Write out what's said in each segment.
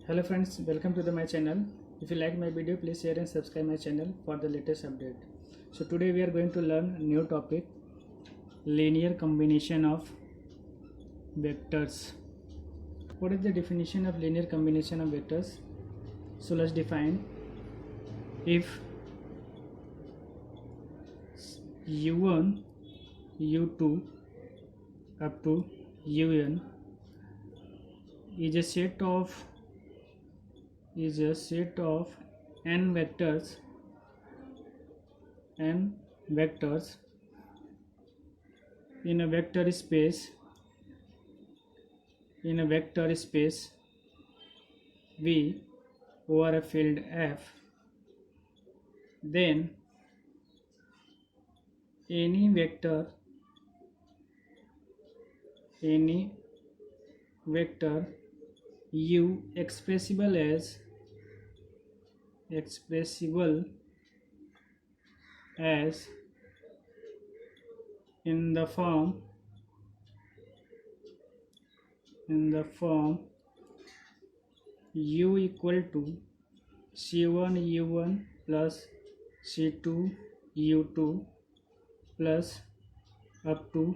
Hello friends, welcome to my channel. If you like my video, please share and subscribe my channel for the latest update. So today we are going to learn a new topic, linear combination of vectors. What is the definition of linear combination of vectors? So let's define. If u1, u2 up to un is a set of n vectors in a vector space V over a field F, then any vector u expressible as in the form u equal to c1 u1 plus c2 u2 plus up to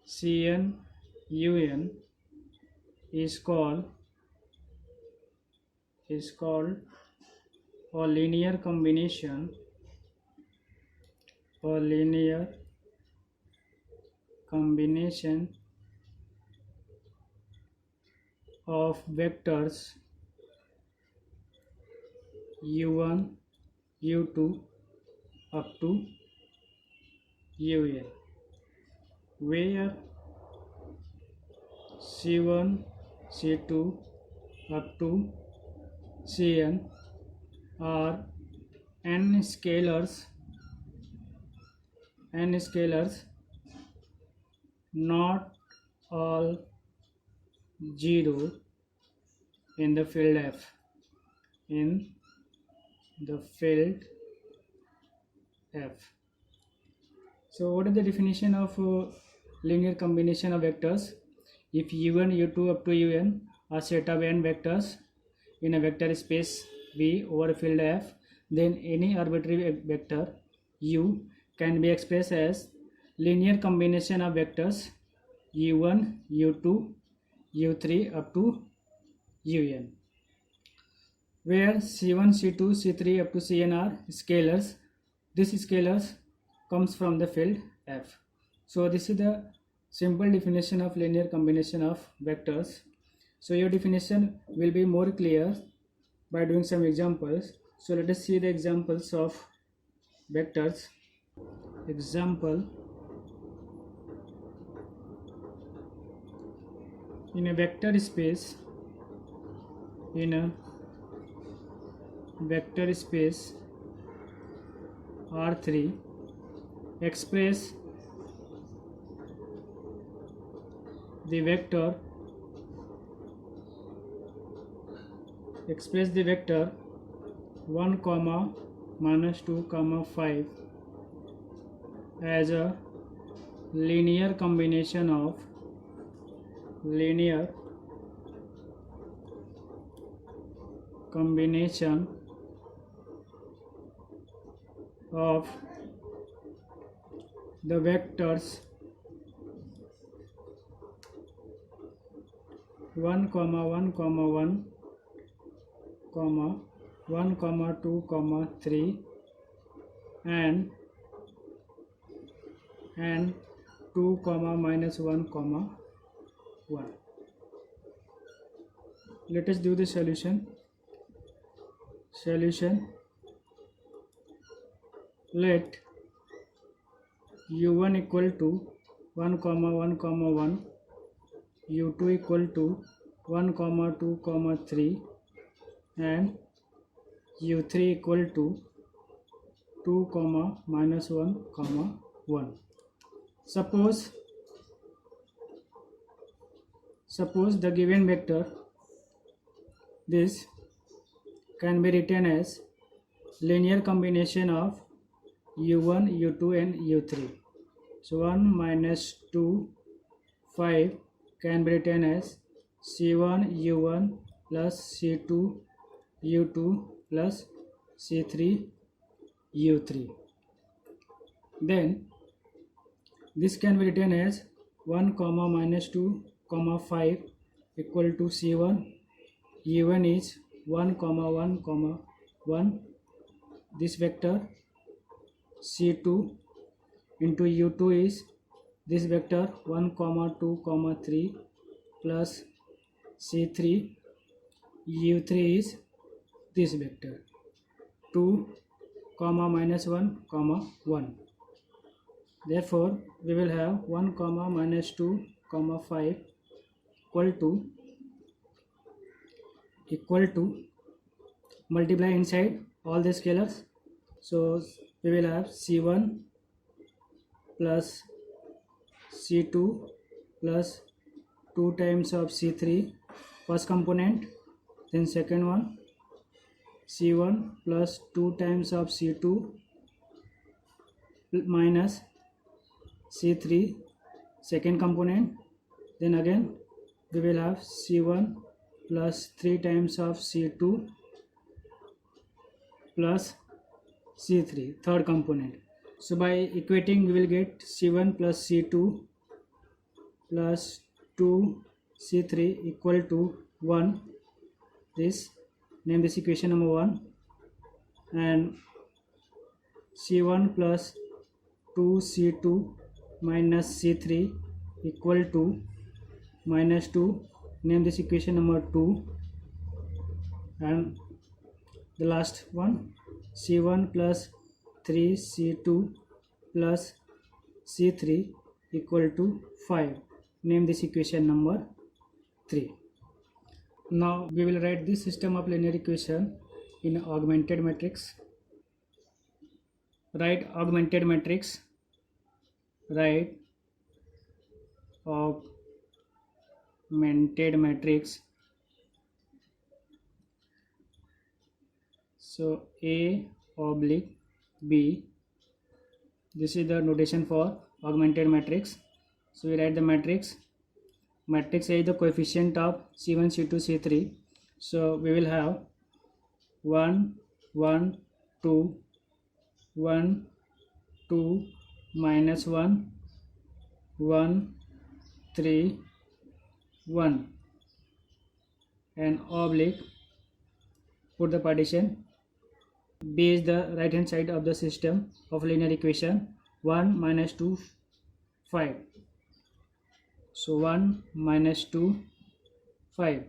cn un is called a linear combination of vectors u1 u2 up to un, where c1 c2 up to cn are n scalars not all 0 in the field F. So what is the definition of linear combination of vectors? If u1 u2 up to un are set of n vectors in a vector space V over field F, then any arbitrary vector u can be expressed as linear combination of vectors u1 u2 u3 up to un, where c1 c2 c3 up to cn are scalars. This scalars comes from the field F. So this is the simple definition of linear combination of vectors. So your definition will be more clear by doing some examples. So let us see the examples of vectors. Example: in a vector space R3, express the vector 1 comma minus 2 comma 5 as a linear combination of the vectors 1 comma 1 comma 1 comma 1 comma 2 comma 3 and 2 comma minus 1 comma 1. Let us do the solution. Let u1 equal to 1 comma 1 comma 1, u2 equal to 1 comma 2 comma 3 and u3 equal to 2 comma minus 1 comma 1. Suppose the given vector, this can be written as linear combination of u1 u2 and u3. So 1 minus 2 5 can be written as C1 U1 plus C2 U2 plus C3 U3. Then this can be written as 1 comma minus 2 comma 5 equal to C1. U1 is 1 comma 1 comma 1. This vector C2 into U2 is this vector 1 comma 2 comma 3 plus C3. U3 is this vector 2 comma minus 1 comma 1. Therefore we will have 1 comma minus 2 comma 5 equal to multiply inside all the scalars. So we will have C1 plus C2 plus 2 times of C3 first component, then second one C1 plus 2 times of C2 minus C3 second component, then again we will have C1 plus 3 times of C2 plus C3 third component. So by equating we will get C1 plus C2 plus 2 C3 equal to 1. This name this equation number 1, and C1 plus 2 C2 minus C3 equal to minus 2. Name this equation number 2, and the last one C1 plus 3 C2 plus C3 equal to 5. Name this equation number 3. Now we will write this system of linear equation in augmented matrix. Write augmented matrix. Write augmented matrix. So A oblique B. This is the notation for augmented matrix. So we write the matrix. Matrix A is the coefficient of C1, C2, C3. So we will have 1, 1, 2, 1, 2, minus 1, 1, 3, 1, and oblique. Put the partition. B is the right hand side of the system of linear equation. 1 minus 2 5. So 1 minus 2 5.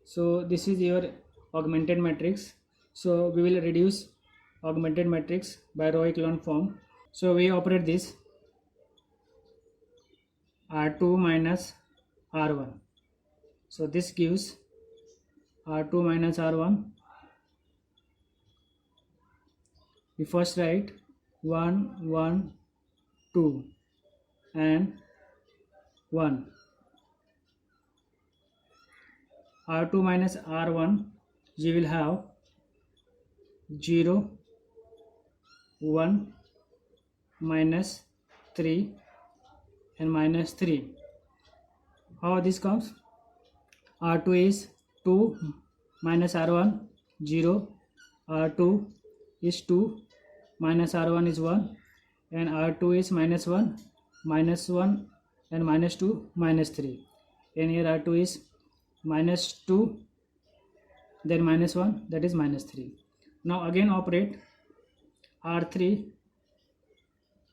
So this is your augmented matrix. So we will reduce augmented matrix by row echelon form. So we operate this R2 minus R1. So this gives R2 minus R1. We first write 1, 1, 2 and 1. R2 minus R1, you will have 0, 1, minus 3 and minus 3. How this comes? R2 is 2 minus R1 0, R2 is 2 minus R1 is 1, and R2 is minus 1 and minus 2 minus 3, and here R2 is minus 2 then minus 1, that is minus 3. Now again operate R3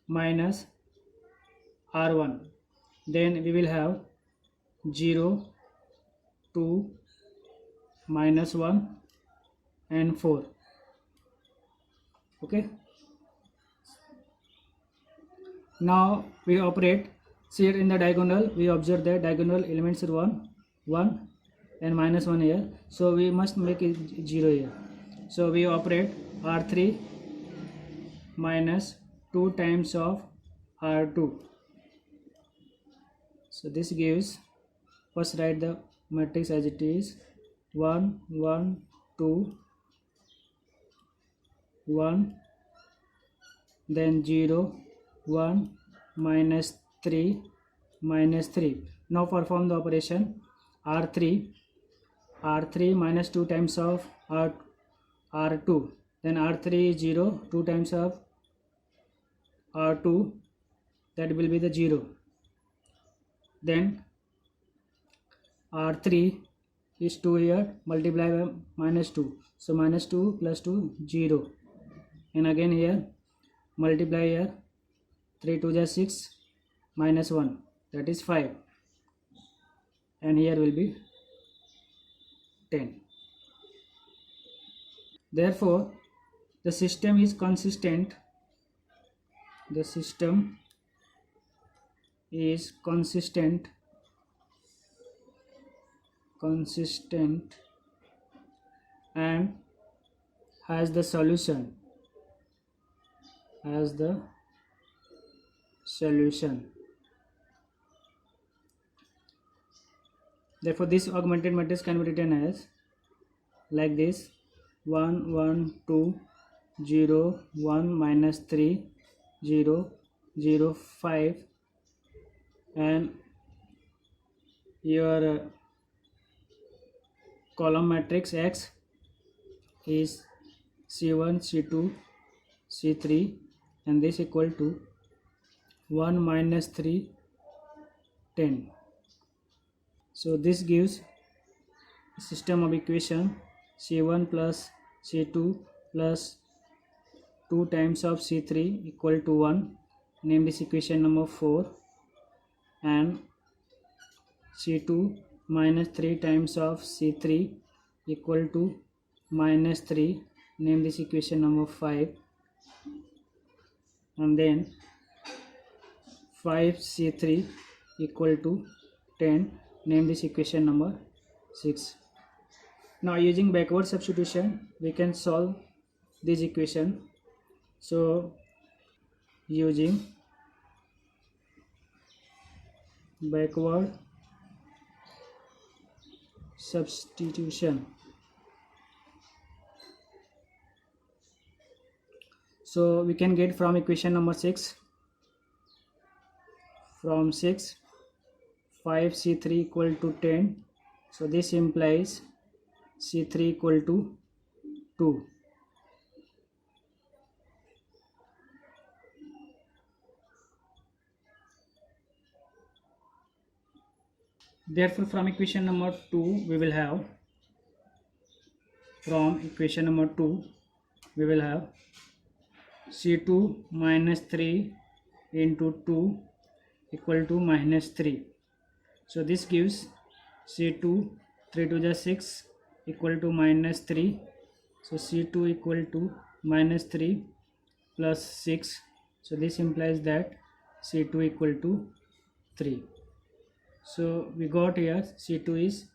minus R1, then we will have 0, 2, minus 1 and 4. Okay, now we operate. See here in the diagonal, we observe that diagonal elements are 1, 1 and minus 1 here, so we must make it 0 here. So we operate R3 minus 2 times of R2. So this gives, first write the matrix as it is, 1, 1, 2, 1, then 0, 1, minus 3, minus 3. Now perform the operation. R3 r3 minus 2 times of r2, then r3 is 0, 2 times of r2, that will be the 0. Then r3 is 2 here, multiply by minus 2, so minus 2 plus 2 0, and again here multiply here, 3 2 is 6, minus 1, that is 5, and here will be 10. Therefore the system is consistent, the system is consistent and has the solution, Therefore this augmented matrix can be written as like this: 1 1 2 0 1 minus 3 0 0 5, and your column matrix X is C1 C2 C3, and this equal to 1 minus 3 10. So this gives system of equation C1 plus C2 plus 2 times of C3 equal to 1. Name this equation number 4. And C2 minus 3 times of C3 equal to minus 3. Name this equation number 5. And then 5C3 equal to 10. Name this equation number 6. Now using backward substitution we can solve this equation. So using backward substitution, so we can get from equation number 6, from 6 5C3 equal to 10, so this implies C3 equal to 2. Therefore from equation number 2 we will have, C2 minus 3 into 2 equal to minus 3. So this gives C2 3 to the 6 equal to minus 3. So C2 equal to minus 3 plus 6. So this implies that C2 equal to 3. So we got here C2 is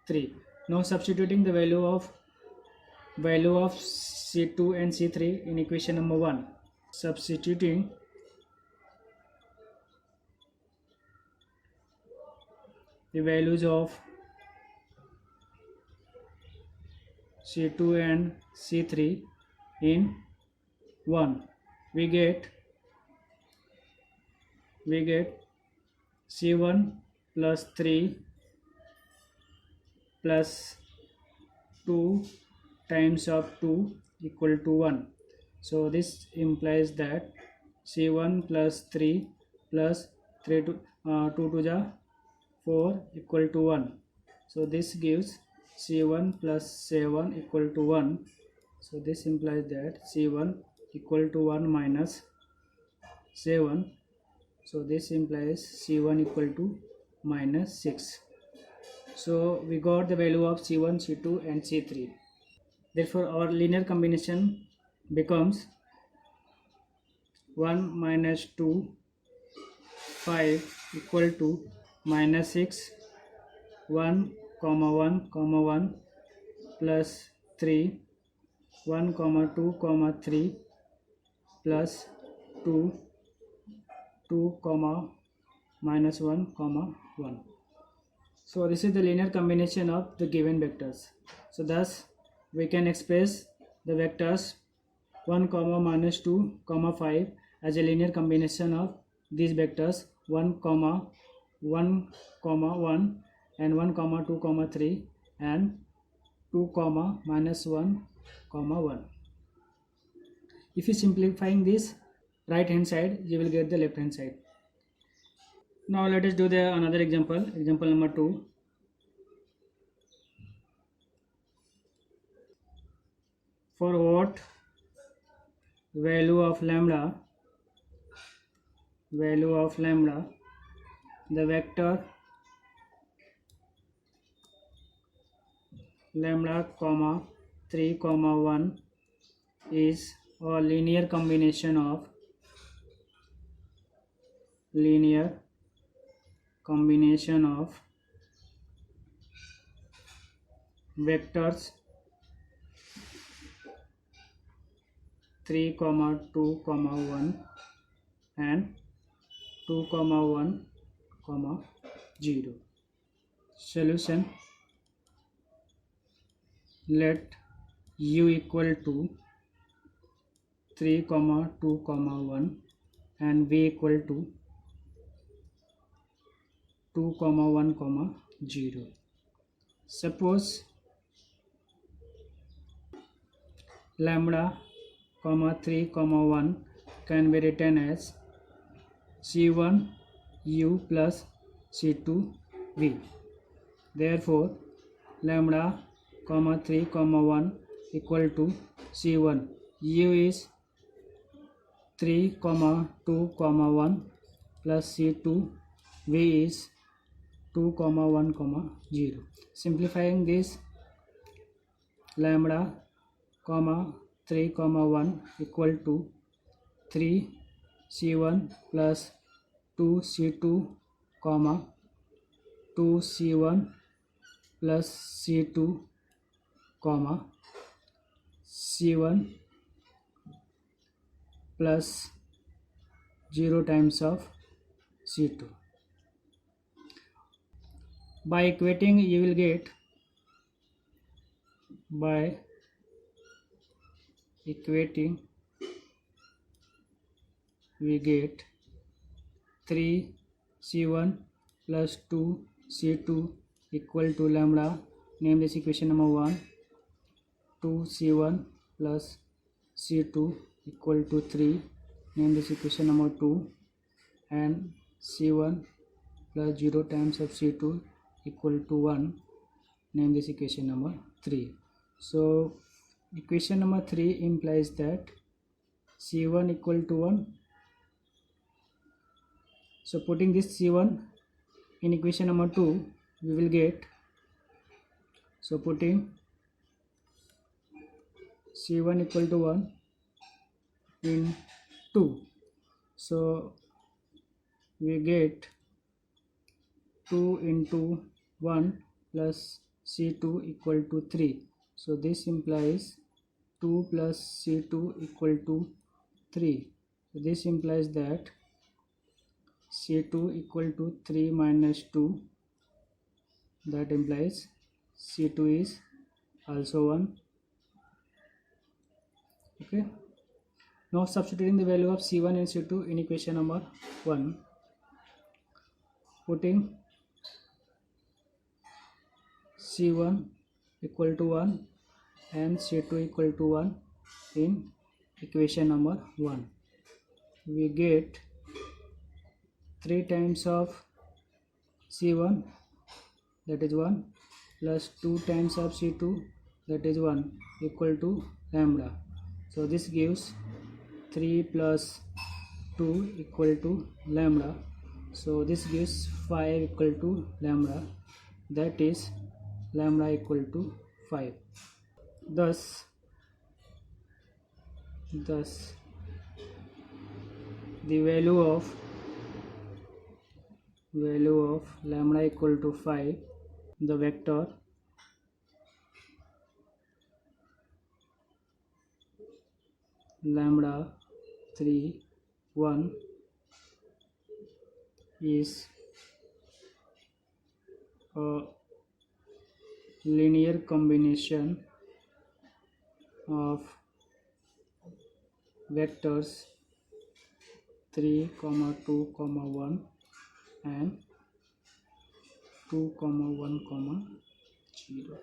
3. Now substituting the value of C2 and C3 in equation number 1. Substituting the values of C2 and C3 in 1, we get C1 plus 3 plus 2 times of 2 equal to 1. So this implies that C1 plus 3 plus 3 to 2 to the 4 equal to 1. So this gives C1 plus 7 equal to 1. So this implies that C1 equal to 1 minus 7. So this implies C1 equal to minus 6. So we got the value of C1, C2 and C3. Therefore our linear combination becomes 1 minus 2 5 equal to minus 6 1 comma 1 comma 1 plus 3 1 comma 2 comma 3 plus 2 2 comma minus 1 comma 1. So this is the linear combination of the given vectors. So thus we can express the vectors 1 comma minus 2 comma 5 as a linear combination of these vectors 1 comma 1 comma 1 and 1 comma 2 comma 3 and 2 comma minus 1 comma 1. If you simplifying this right hand side, you will get the left hand side. Now let us do the another example. Example number 2. For what value of lambda, the vector lambda comma 3 comma 1 is a linear combination of vectors 3 comma 2 comma 1 and 2 comma 1 comma 0. Solution: let u equal to 3 comma 2 comma 1 and v equal to 2 comma 1 comma 0. Suppose lambda comma 3 comma 1 can be written as c1 u plus c2 v. Therefore lambda comma 3 comma 1 equal to c1 u is 3 comma 2 comma 1 plus c2 v is 2 comma 1 comma 0. Simplifying this, lambda comma 3 comma 1 equal to 3 c1 plus 2 c2 comma 2 c1 plus c2 comma c1 plus 0 times of c2. By equating you will get, by equating we get 3 c1 plus 2 c2 equal to lambda. Name this equation number 1. 2 c1 plus c2 equal to 3. Name this equation number 2. And c1 plus 0 times of c2 equal to 1. Name this equation number 3. So equation number 3 implies that c1 equal to 1. So putting this c1 in equation number 2, we will get, so putting c1 equal to 1 in 2, so we get 2 into 1 plus c2 equal to 3. So this implies 2 plus c2 equal to 3. So this implies that c2 equal to 3 minus 2. That implies c2 is also 1. Okay. Now substituting the value of c1 and c2 in equation number 1. Putting c1 equal to 1 and c2 equal to 1 in equation number 1. We get 3 times of c1, that is 1, plus 2 times of c2, that is 1, equal to lambda. So this gives 3 plus 2 equal to lambda. So this gives 5 equal to lambda, that is lambda equal to 5. Thus the value of lambda equal to 5, the vector lambda 3 1 is a linear combination of vectors 3 comma 2 comma 1 and 2 comma 1 comma 0.